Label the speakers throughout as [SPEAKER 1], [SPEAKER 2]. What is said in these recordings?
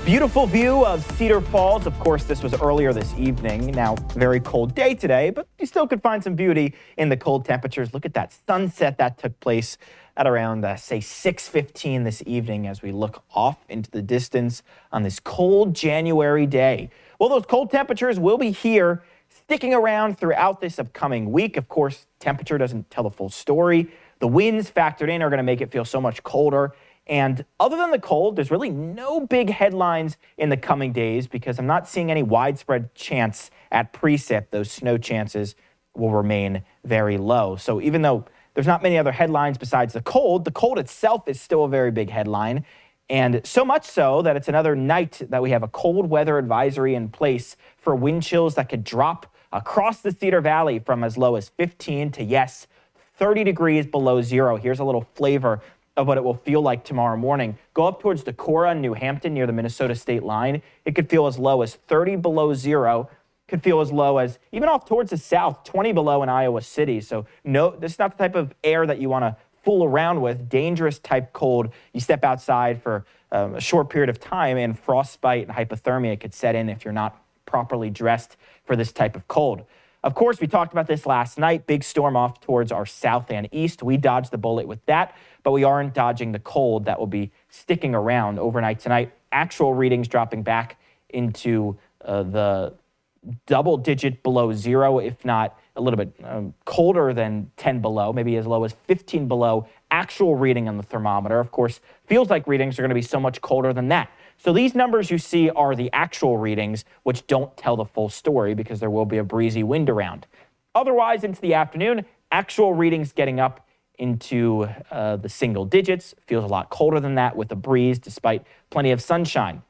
[SPEAKER 1] Beautiful view of Cedar Falls. Of course, this was earlier this evening. Now, very cold day today, but you still could find some beauty in the cold temperatures. Look at that sunset that took place at around, say, 6:15 this evening as we look off into the distance on this cold January day. Well, those cold temperatures will be here, sticking around throughout this upcoming week. Of course, temperature doesn't tell the full story. The winds factored in are going to make it feel so much colder. And other than the cold, there's really no big headlines in the coming days because I'm not seeing any widespread chance at precip. Those snow chances will remain very low. So even though there's not many other headlines besides the cold itself is still a very big headline. And so much so that it's another night that we have a cold weather advisory in place for wind chills that could drop across the Cedar Valley from as low as 15 to, yes, 30 degrees below zero. Here's a little flavor of what it will feel like tomorrow morning. Go up towards Decorah, New Hampton, near the Minnesota state line. It could feel as low as 30 below zero. Could feel as low as, even off towards the south, 20 below in Iowa City. So no, this is not the type of air that you want to fool around with. Dangerous type cold. You step outside for a short period of time and frostbite and hypothermia could set in if you're not properly dressed for this type of cold. Of course, we talked about this last night. Big storm off towards our south and east. We dodged the bullet with that, but we aren't dodging the cold that will be sticking around overnight tonight. Actual readings dropping back into the double digit below zero, if not a little bit colder than 10 below, maybe as low as 15 below. Actual reading on the thermometer, of course, feels like readings are going to be so much colder than that. So these numbers you see are the actual readings, which don't tell the full story because there will be a breezy wind around. Otherwise, into the afternoon, actual readings getting up into the single digits. Feels a lot colder than that with a breeze despite plenty of sunshine.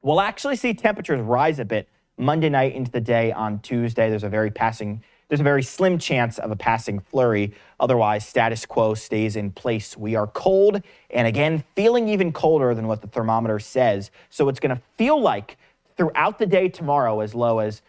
[SPEAKER 1] We'll actually see temperatures rise a bit Monday night into the day on Tuesday. There's a very slim chance of a passing flurry. Otherwise, status quo stays in place. We are cold and again, feeling even colder than what the thermometer says. So it's going to feel like throughout the day tomorrow as low as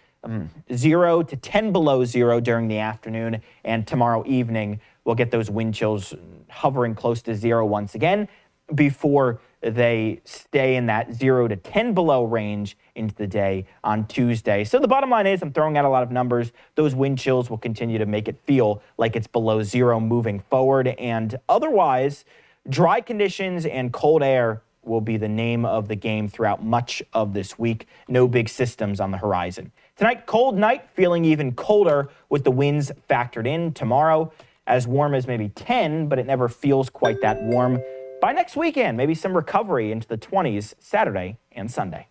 [SPEAKER 1] 0 to 10 below zero during the afternoon. And tomorrow evening, we'll get those wind chills hovering close to zero once again before they stay in that 0 to 10 below range into the day on Tuesday. So the bottom line is I'm throwing out a lot of numbers. Those wind chills will continue to make it feel like it's below zero moving forward. And otherwise, dry conditions and cold air will be the name of the game throughout much of this week. No big systems on the horizon. Tonight, cold night, feeling even colder with the winds factored in. Tomorrow, as warm as maybe 10, but it never feels quite that warm. By next weekend, maybe some recovery into the 20s Saturday and Sunday.